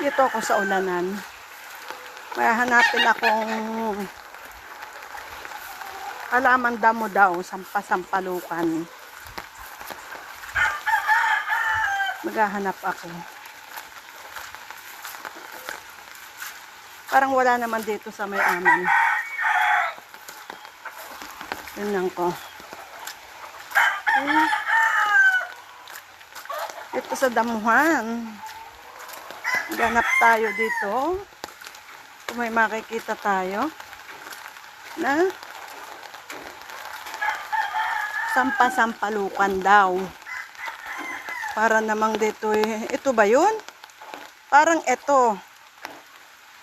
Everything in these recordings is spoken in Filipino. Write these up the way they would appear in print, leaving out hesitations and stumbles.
Dito ako sa ulanan. May hanapin akong halaman damo daw, sampalukan. Maghahanap ako. Parang wala naman dito sa may amin. Tingnan ko. Ito sa damuhan. Ganap tayo dito. Kung may makikita tayo na sampalukan daw. Para namang dito ito ba yun? Parang ito.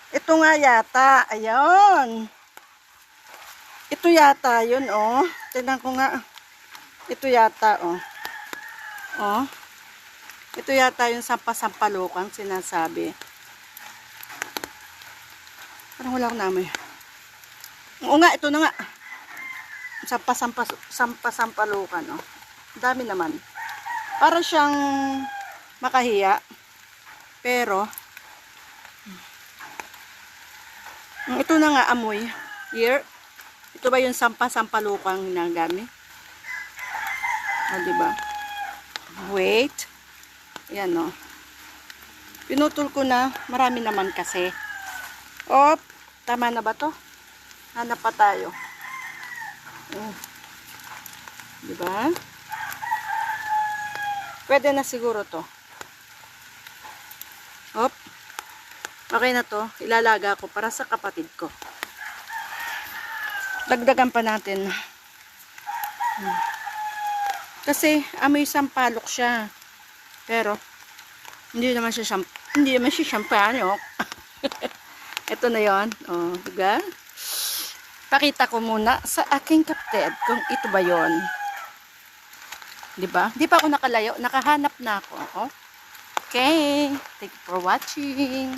Ito nga yata. Ayun. Ito yata yun, oh. Tignan ko nga. Ito yata, oh. Oh. Ito yata yung sampalukan sinasabi. Parang wala akong namoy. Oo nga, ito na nga. Sampalukan, oh. Dami naman. Para siyang makahiya. Pero, ito na nga amoy. Here. Ito ba yung sampalukang ginagami? O, diba? Wait. Ayan, o. Pinutol ko na. Marami naman kasi. Op. Tama na ba to? Hanap pa tayo. Diba? Pwede na siguro to. Op. Okay na to. Ilalaga ko para sa kapatid ko. Dagdagan pa natin. Kasi amoy sampalok siya. Pero hindi naman siya sampalok. Ito na 'yon. Oh, diba? Pakita ko muna sa aking kapatid kung ito ba 'yon. Diba? Di pa ako nakalayo, nakahanap na ako. Oh. Okay. Thank you for watching.